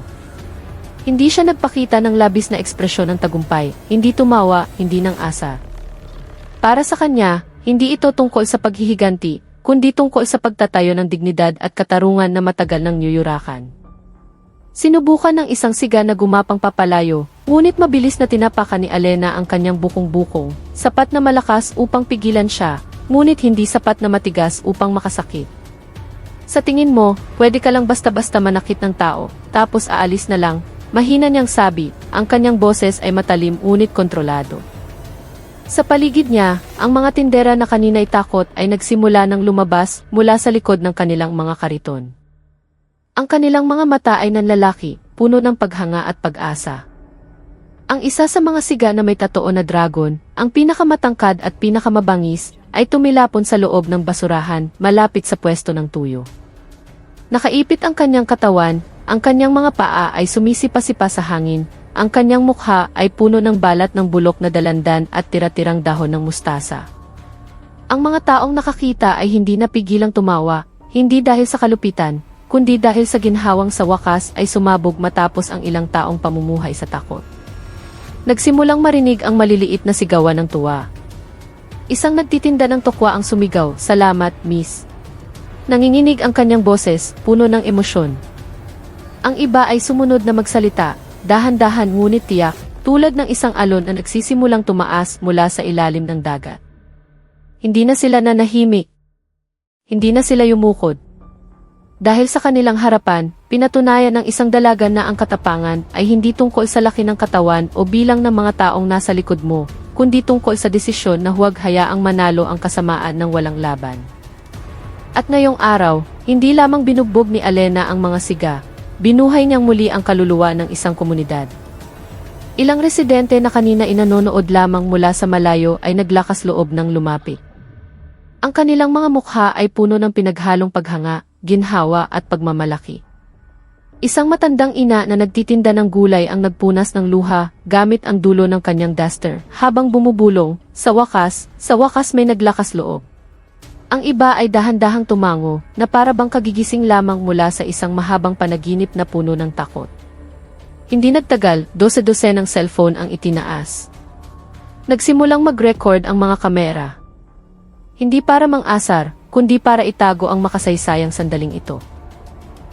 Hindi siya nagpakita ng labis na ekspresyon ng tagumpay, hindi tumawa, hindi ng asa. Para sa kanya, hindi ito tungkol sa paghihiganti, kundi tungkol sa pagtatayo ng dignidad at katarungan na matagal ng yuyurakan. Sinubukan ng isang siga na gumapang papalayo, ngunit mabilis na tinapakan ni Elena ang kanyang bukong-bukong, sapat na malakas upang pigilan siya, ngunit hindi sapat na matigas upang makasakit. Sa tingin mo, pwede ka lang basta-basta manakit ng tao, tapos aalis na lang, mahina niyang sabi, ang kanyang boses ay matalim ngunit kontrolado. Sa paligid niya, ang mga tindera na kanina'y takot ay nagsimula ng lumabas mula sa likod ng kanilang mga kariton. Ang kanilang mga mata ay nanlalaki, puno ng paghanga at pag-asa. Ang isa sa mga siga na may tatoo na dragon, ang pinakamatangkad at pinakamabangis, ay tumilapon sa loob ng basurahan, malapit sa pwesto ng tuyo. Nakaipit ang kanyang katawan, ang kanyang mga paa ay sumisipa-sipa sa hangin, ang kanyang mukha ay puno ng balat ng bulok na dalandan at tira-tirang dahon ng mustasa. Ang mga taong nakakita ay hindi napigilang tumawa, hindi dahil sa kalupitan, kundi dahil sa ginhawang sa wakas ay sumabog matapos ang ilang taong pamumuhay sa takot. Nagsimulang marinig ang maliliit na sigawan ng tuwa. Isang nagtitinda ng tokwa ang sumigaw, "Salamat, miss." Nanginginig ang kanyang boses, puno ng emosyon. Ang iba ay sumunod na magsalita, dahan-dahan ngunit tiyak, tulad ng isang alon na nagsisimulang tumaas mula sa ilalim ng dagat. Hindi na sila nanahimik. Hindi na sila yumukod. Dahil sa kanilang harapan, pinatunayan ng isang dalaga na ang katapangan ay hindi tungkol sa laki ng katawan o bilang ng mga taong nasa likod mo, kundi tungkol sa desisyon na huwag hayaang manalo ang kasamaan ng walang laban. At ngayong araw, hindi lamang binugbog ni Elena ang mga siga, binuhay niyang muli ang kaluluwa ng isang komunidad. Ilang residente na kanina inanonood lamang mula sa malayo ay naglakas loob ng lumapit. Ang kanilang mga mukha ay puno ng pinaghalong paghanga, ginhawa at pagmamalaki. Isang matandang ina na nagtitinda ng gulay ang nagpunas ng luha gamit ang dulo ng kanyang duster habang bumubulong, sa wakas may naglakas loob. Ang iba ay dahan-dahang tumango na para bang kagigising lamang mula sa isang mahabang panaginip na puno ng takot. Hindi nagtagal, 12 ng cellphone ang itinaas. Nagsimulang mag-record ang mga kamera. Hindi para mang-asar, kundi para itago ang makasaysayang sandaling ito.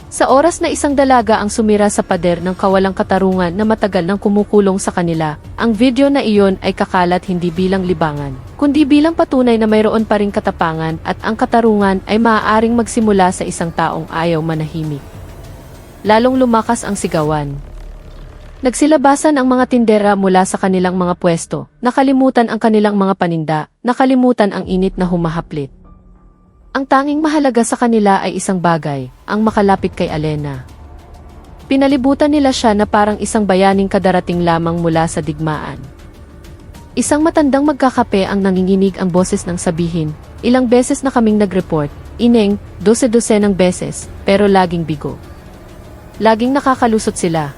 Sa oras na isang dalaga ang sumira sa pader ng kawalang katarungan na matagal nang kumukulong sa kanila, ang video na iyon ay kakalat hindi bilang libangan, kundi bilang patunay na mayroon pa ring katapangan at ang katarungan ay maaaring magsimula sa isang taong ayaw manahimik. Lalong lumakas ang sigawan. Nagsilabasan ang mga tindera mula sa kanilang mga pwesto, nakalimutan ang kanilang mga paninda, nakalimutan ang init na humahaplit. Ang tanging mahalaga sa kanila ay isang bagay, ang makalapit kay Alena. Pinalibutan nila siya na parang isang bayaning kadarating lamang mula sa digmaan. Isang matandang magkakape ang nanginginig ang boses ng sabihin, ilang beses na kaming nag-report, ineng, 12 ng beses, pero laging bigo. Laging nakakalusot sila.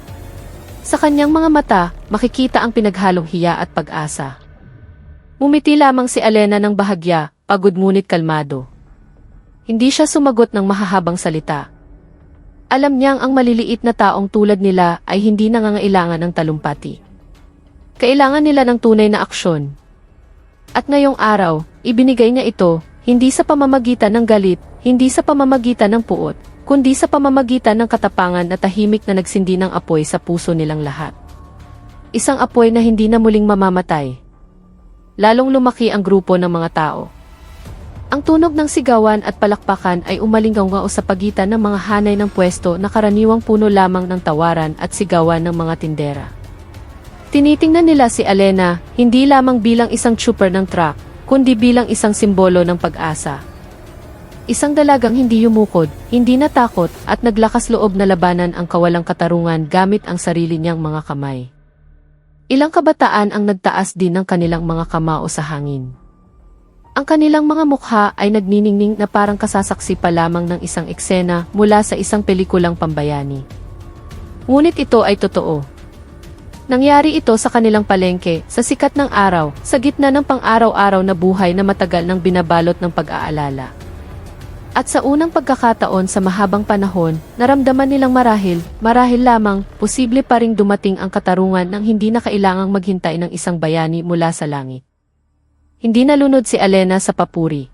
Sa kanyang mga mata, makikita ang pinaghalong hiya at pag-asa. Umiti lamang si Alena ng bahagya, pagod ngunit kalmado. Hindi siya sumagot ng mahahabang salita. Alam niyang ang maliliit na taong tulad nila ay hindi nangangailangan ng talumpati. Kailangan nila ng tunay na aksyon. At ngayong araw, ibinigay niya ito, hindi sa pamamagitan ng galit, hindi sa pamamagitan ng puot, kundi sa pamamagitan ng katapangan na tahimik na nagsindi ng apoy sa puso nilang lahat. Isang apoy na hindi na muling mamamatay. Lalong lumaki ang grupo ng mga tao. Ang tunog ng sigawan at palakpakan ay umalinggaw-ngao sa pagitan ng mga hanay ng pwesto na karaniwang puno lamang ng tawaran at sigawan ng mga tindera. Tinitingnan nila si Alena, hindi lamang bilang isang trooper ng truck, kundi bilang isang simbolo ng pag-asa. Isang dalagang hindi yumukod, hindi natakot, at naglakas loob na labanan ang kawalang katarungan gamit ang sarili niyang mga kamay. Ilang kabataan ang nagtaas din ng kanilang mga kamao sa hangin. Ang kanilang mga mukha ay nagniningning na parang kasasaksi pa lamang ng isang eksena mula sa isang pelikulang pambayani. Ngunit ito ay totoo. Nangyari ito sa kanilang palengke, sa sikat ng araw, sa gitna ng pang-araw-araw na buhay na matagal nang binabalot ng pag-aalala. At sa unang pagkakataon sa mahabang panahon, naramdaman nilang marahil lamang, posible pa ring dumating ang katarungan nang hindi na kailangang maghintay ng isang bayani mula sa langit. Hindi nalunod si Alena sa papuri.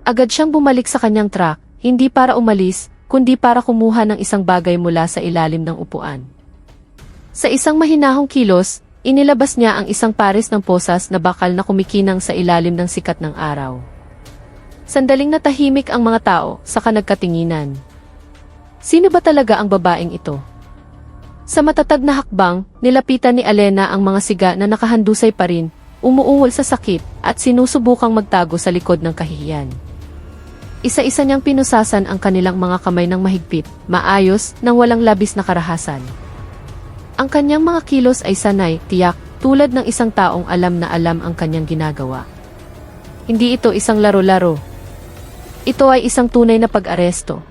Agad siyang bumalik sa kanyang truck, hindi para umalis, kundi para kumuha ng isang bagay mula sa ilalim ng upuan. Sa isang mahinahong kilos, inilabas niya ang isang pares ng posas na bakal na kumikinang sa ilalim ng sikat ng araw. Sandaling natahimik ang mga tao, saka nagkatinginan. Sino ba talaga ang babaeng ito? Sa matatag na hakbang, nilapitan ni Alena ang mga siga na nakahandusay pa rin, umuungol sa sakit, at sinusubukang magtago sa likod ng kahihiyan. Isa-isa niyang pinusasan ang kanilang mga kamay ng mahigpit, maayos, nang walang labis na karahasan. Ang kanyang mga kilos ay sanay, tiyak, tulad ng isang taong alam na alam ang kanyang ginagawa. Hindi ito isang laro-laro. Ito ay isang tunay na pag-aresto.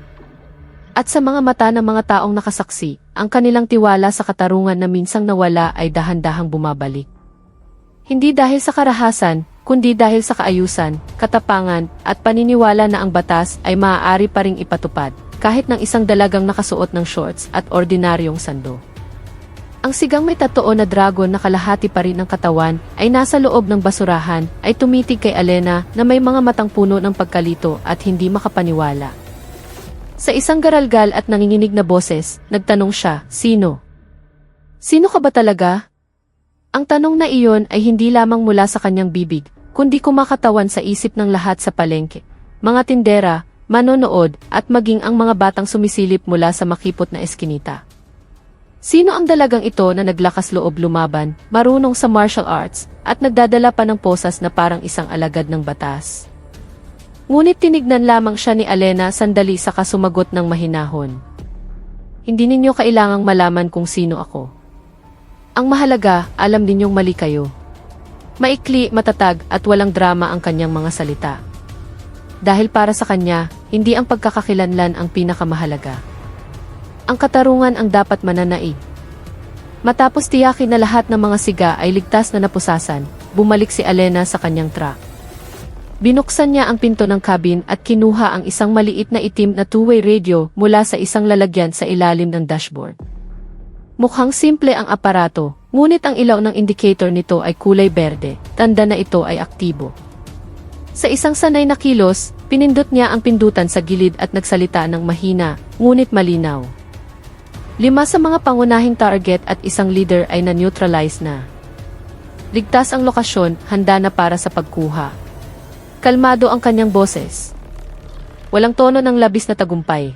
At sa mga mata ng mga taong nakasaksi, ang kanilang tiwala sa katarungan na minsang nawala ay dahan-dahang bumabalik. Hindi dahil sa karahasan, kundi dahil sa kaayusan, katapangan, at paniniwala na ang batas ay maaari pa ring ipatupad, kahit ng isang dalagang nakasuot ng shorts at ordinaryong sando. Ang sigang may tatoo na dragon na kalahati pa rin ng katawan ay nasa loob ng basurahan ay tumitig kay Alena na may mga matang puno ng pagkalito at hindi makapaniwala. Sa isang garalgal at nanginginig na boses, nagtanong siya, "Sino? Sino ka ba talaga?" Ang tanong na iyon ay hindi lamang mula sa kanyang bibig, kundi kumakatawan sa isip ng lahat sa palengke. Mga tindera, manonood, at maging ang mga batang sumisilip mula sa makipot na eskinita. Sino ang dalagang ito na naglakas loob lumaban, marunong sa martial arts, at nagdadala pa ng posas na parang isang alagad ng batas? Ngunit tinignan lamang siya ni Alena sandali saka sumagot ng mahinahon. "Hindi ninyo kailangang malaman kung sino ako. Ang mahalaga, alam ninyong mali kayo." Maikli, matatag, at walang drama ang kanyang mga salita. Dahil para sa kanya, hindi ang pagkakakilanlan ang pinakamahalaga. Ang katarungan ang dapat mananaig. Matapos tiyakin na lahat ng mga siga ay ligtas na napusasan, bumalik si Alena sa kanyang truck. Binuksan niya ang pinto ng cabin at kinuha ang isang maliit na itim na two-way radio mula sa isang lalagyan sa ilalim ng dashboard. Mukhang simple ang aparato, ngunit ang ilaw ng indicator nito ay kulay berde, tanda na ito ay aktibo. Sa isang sanay na kilos, Pinindot niya ang pindutan sa gilid at nagsalita ng mahina, ngunit malinaw. 5 sa mga pangunahing target at isang leader ay na-neutralize na. Ligtas ang lokasyon, handa na para sa pagkuha. Kalmado ang kanyang boses. Walang tono ng labis na tagumpay.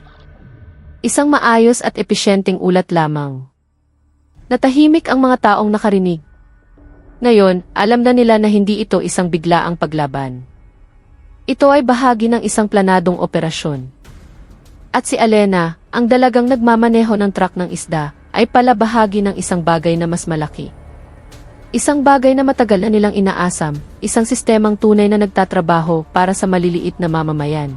Isang maayos at episyenteng ulat lamang. Natahimik ang mga taong nakarinig. Ngayon, alam na nila na hindi ito isang biglaang paglaban. Ito ay bahagi ng isang planadong operasyon. At si Alena, ang dalagang nagmamaneho ng truck ng isda, ay pala bahagi ng isang bagay na mas malaki. Isang bagay na matagal na nilang inaasam, isang sistemang tunay na nagtatrabaho para sa maliliit na mamamayan.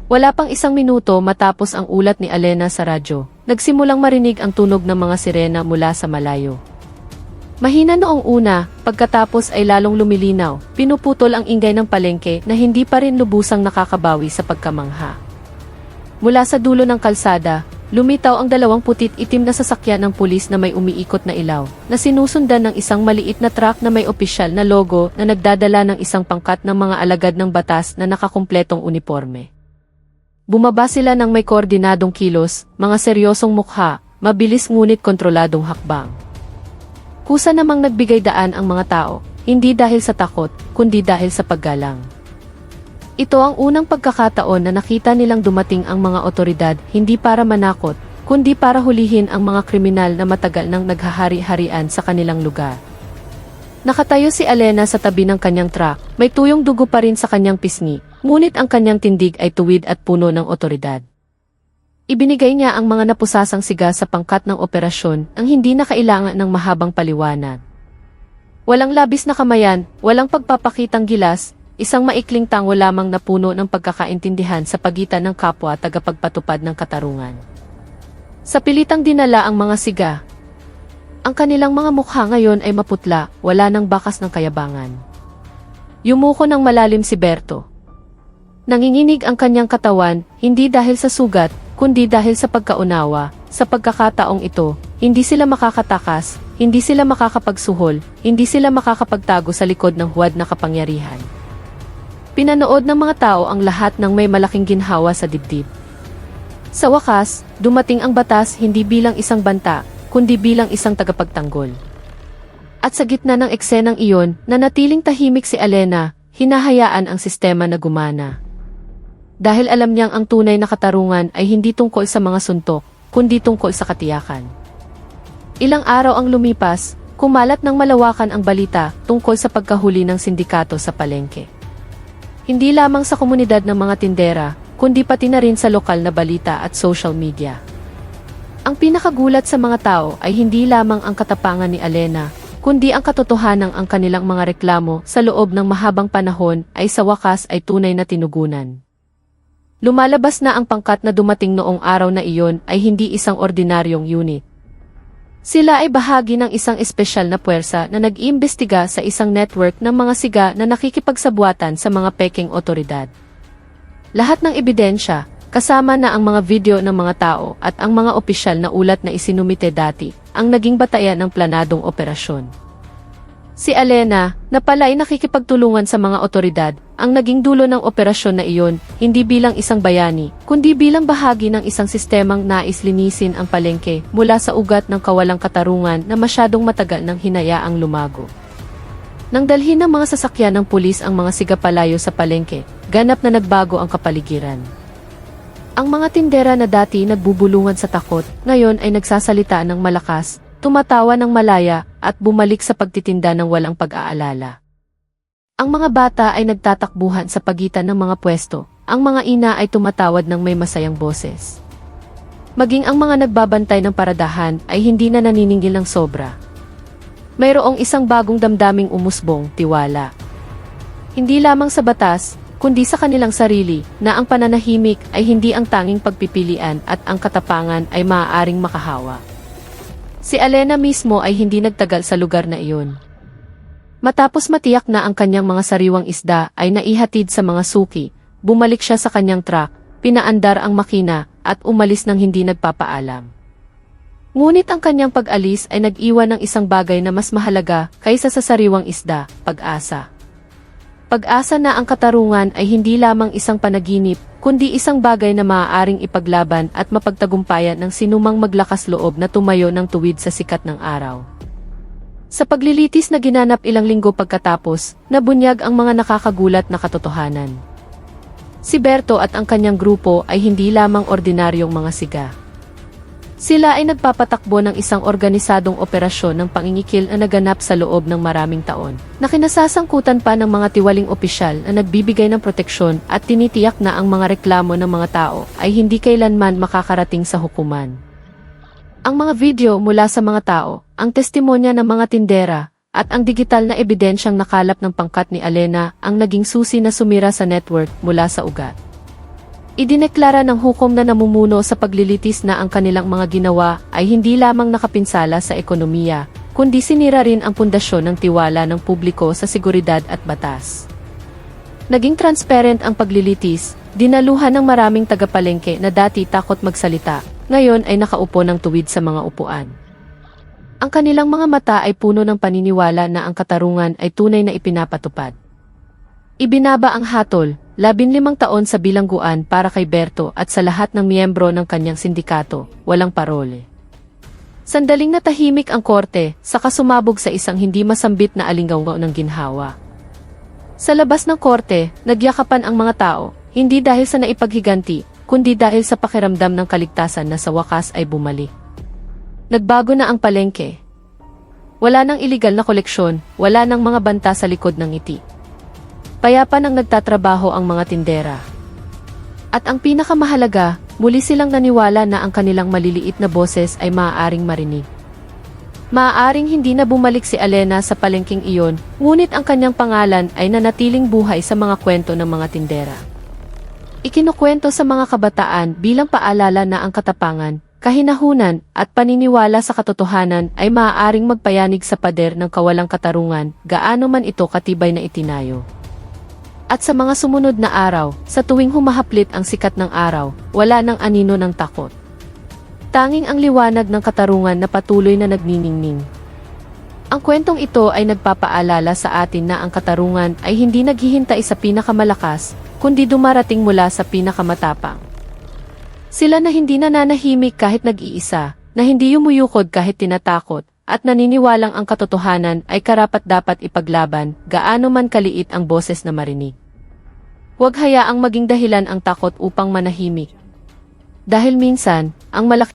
Wala pang 1 minuto matapos ang ulat ni Alena sa radyo, nagsimulang marinig ang tunog ng mga sirena mula sa malayo. Mahina noong una, pagkatapos ay lalong lumilinaw, pinuputol ang ingay ng palengke na hindi pa rin lubusang nakakabawi sa pagkamangha. Mula sa dulo ng kalsada, lumitaw ang 2 putit-itim na sasakyan ng pulis na may umiikot na ilaw, na sinusundan ng isang maliit na truck na may opisyal na logo na nagdadala ng isang pangkat ng mga alagad ng batas na nakakumpletong uniforme. Bumaba sila ng may koordinadong kilos, mga seryosong mukha, mabilis ngunit kontroladong hakbang. Kusa namang nagbigay daan ang mga tao, hindi dahil sa takot, kundi dahil sa paggalang. Ito ang unang pagkakataon na nakita nilang dumating ang mga otoridad hindi para manakot, kundi para hulihin ang mga kriminal na matagal nang naghahari-harian sa kanilang lugar. Nakatayo si Alena sa tabi ng kanyang truck, may tuyong dugo pa rin sa kanyang pisngi, ngunit ang kanyang tindig ay tuwid at puno ng otoridad. Ibinigay niya ang mga napusasang siga sa pangkat ng operasyon ang hindi na kailangan ng mahabang paliwanag. Walang labis na kamayan, walang pagpapakitang gilas, isang maikling tango lamang na puno ng pagkakaintindihan sa pagitan ng kapwa tagapagpatupad ng katarungan. Sa pilitang dinala ang mga siga, ang kanilang mga mukha ngayon ay maputla, wala nang bakas ng kayabangan. Yumuko ng malalim si Berto. Nanginginig ang kanyang katawan, hindi dahil sa sugat, kundi dahil sa pagkaunawa. Sa pagkakataong ito, hindi sila makakatakas, hindi sila makakapagsuhol, hindi sila makakapagtago sa likod ng huwad na kapangyarihan. Pinanood ng mga tao ang lahat ng may malaking ginhawa sa dibdib. Sa wakas, dumating ang batas hindi bilang isang banta, kundi bilang isang tagapagtanggol. At sa gitna ng eksenang iyon, nanatiling tahimik si Alena, hinahayaan ang sistema na gumana. Dahil alam niyang ang tunay na katarungan ay hindi tungkol sa mga suntok, kundi tungkol sa katiyakan. Ilang araw ang lumipas, kumalat ng malawakan ang balita tungkol sa pagkahuli ng sindikato sa palengke. Hindi lamang sa komunidad ng mga tindera, kundi pati na rin sa lokal na balita at social media. Ang pinakagulat sa mga tao ay hindi lamang ang katapangan ni Alena, kundi ang katotohanang ang kanilang mga reklamo sa loob ng mahabang panahon ay sa wakas ay tunay na tinugunan. Lumalabas na ang pangkat na dumating noong araw na iyon ay hindi isang ordinaryong unit. Sila ay bahagi ng isang espesyal na puwersa na nag-iimbestiga sa isang network ng mga siga na nakikipagsabwatan sa mga peking otoridad. Lahat ng ebidensya, kasama na ang mga video ng mga tao at ang mga opisyal na ulat na isinumite dati, ang naging batayan ng planadong operasyon. Si Alena, na pala ay nakikipagtulungan sa mga otoridad, ang naging dulo ng operasyon na iyon, hindi bilang isang bayani, kundi bilang bahagi ng isang sistemang nais linisin ang palengke mula sa ugat ng kawalang katarungan na masyadong matagal nang hinayaang lumago. Nang dalhin ng mga sasakyan ng pulis ang mga sigapalayo sa palengke, ganap na nagbago ang kapaligiran. Ang mga tindera na dati nagbubulungan sa takot, ngayon ay nagsasalita ng malakas, tumatawa ng malaya, at bumalik sa pagtitinda ng walang pag-aalala. Ang mga bata ay nagtatakbuhan sa pagitan ng mga pwesto, ang mga ina ay tumatawad ng may masayang boses. Maging ang mga nagbabantay ng paradahan ay hindi na naniningil ng sobra. Mayroong isang bagong damdaming umusbong, tiwala. Hindi lamang sa batas, kundi sa kanilang sarili, na ang pananahimik ay hindi ang tanging pagpipilian at ang katapangan ay maaaring makahawa. Si Alena mismo ay hindi nagtagal sa lugar na iyon. Matapos matiyak na ang kanyang mga sariwang isda ay naihatid sa mga suki, bumalik siya sa kanyang truck, pinaandar ang makina, at umalis ng hindi nagpapaalam. Ngunit ang kanyang pag-alis ay nag-iwan ng isang bagay na mas mahalaga kaysa sa sariwang isda, pag-asa. Pag-asa na ang katarungan ay hindi lamang isang panaginip, kundi isang bagay na maaaring ipaglaban at mapagtagumpayan ng sinumang maglakas loob na tumayo ng tuwid sa sikat ng araw. Sa paglilitis na ginanap ilang linggo pagkatapos, nabunyag ang mga nakakagulat na katotohanan. Si Berto at ang kanyang grupo ay hindi lamang ordinaryong mga siga. Sila ay nagpapatakbo ng isang organisadong operasyon ng pangingikil na naganap sa loob ng maraming taon, na kinasasangkutan pa ng mga tiwaling opisyal na nagbibigay ng proteksyon at tinitiyak na ang mga reklamo ng mga tao ay hindi kailanman makakarating sa hukuman. Ang mga video mula sa mga tao, ang testimonya ng mga tindera, at ang digital na ebidensyang nakalap ng pangkat ni Alena ang naging susi na sumira sa network mula sa ugat. Idineklara ng hukom na namumuno sa paglilitis na ang kanilang mga ginawa ay hindi lamang nakapinsala sa ekonomiya, kundi sinira rin ang pundasyon ng tiwala ng publiko sa seguridad at batas. Naging transparent ang paglilitis, dinaluhan ng maraming tagapalengke na dati takot magsalita, ngayon ay nakaupo ng tuwid sa mga upuan. Ang kanilang mga mata ay puno ng paniniwala na ang katarungan ay tunay na ipinapatupad. Ibinaba ang hatol, 15 taon sa bilangguan para kay Berto at sa lahat ng miyembro ng kanyang sindikato, walang parole. Sandaling natahimik ang korte, saka sumabog sa isang hindi masambit na alinggaw ng ginhawa. Sa labas ng korte, nagyakapan ang mga tao, hindi dahil sa naipaghiganti, kundi dahil sa pakiramdam ng kaligtasan na sa wakas ay bumalik. Nagbago na ang palengke. Wala nang iligal na koleksyon, wala nang mga banta sa likod ng ngiti. Payapa nang nagtatrabaho ang mga tindera. At ang pinakamahalaga, muli silang naniwala na ang kanilang maliliit na boses ay maaaring marinig. Maaaring hindi na bumalik si Alena sa palengking iyon, ngunit ang kanyang pangalan ay nanatiling buhay sa mga kwento ng mga tindera. Ikinukwento sa mga kabataan bilang paalala na ang katapangan, kahinahunan, at paniniwala sa katotohanan ay maaaring magpayanig sa pader ng kawalang katarungan, gaano man ito katibay na itinayo. At sa mga sumunod na araw, sa tuwing humahaplit ang sikat ng araw, wala nang anino ng takot. Tanging ang liwanag ng katarungan na patuloy na nagniningning. Ang kwentong ito ay nagpapaalala sa atin na ang katarungan ay hindi naghihintay sa pinakamalakas, kundi dumarating mula sa pinakamatapang. Sila na hindi nananahimik kahit nag-iisa, na hindi yumuyukod kahit tinatakot, at naniniwalang ang katotohanan ay karapat-dapat ipaglaban, gaano man kaliit ang boses na marinig. Huwag hayaang maging dahilan ang takot upang manahimik. Dahil minsan, ang malaki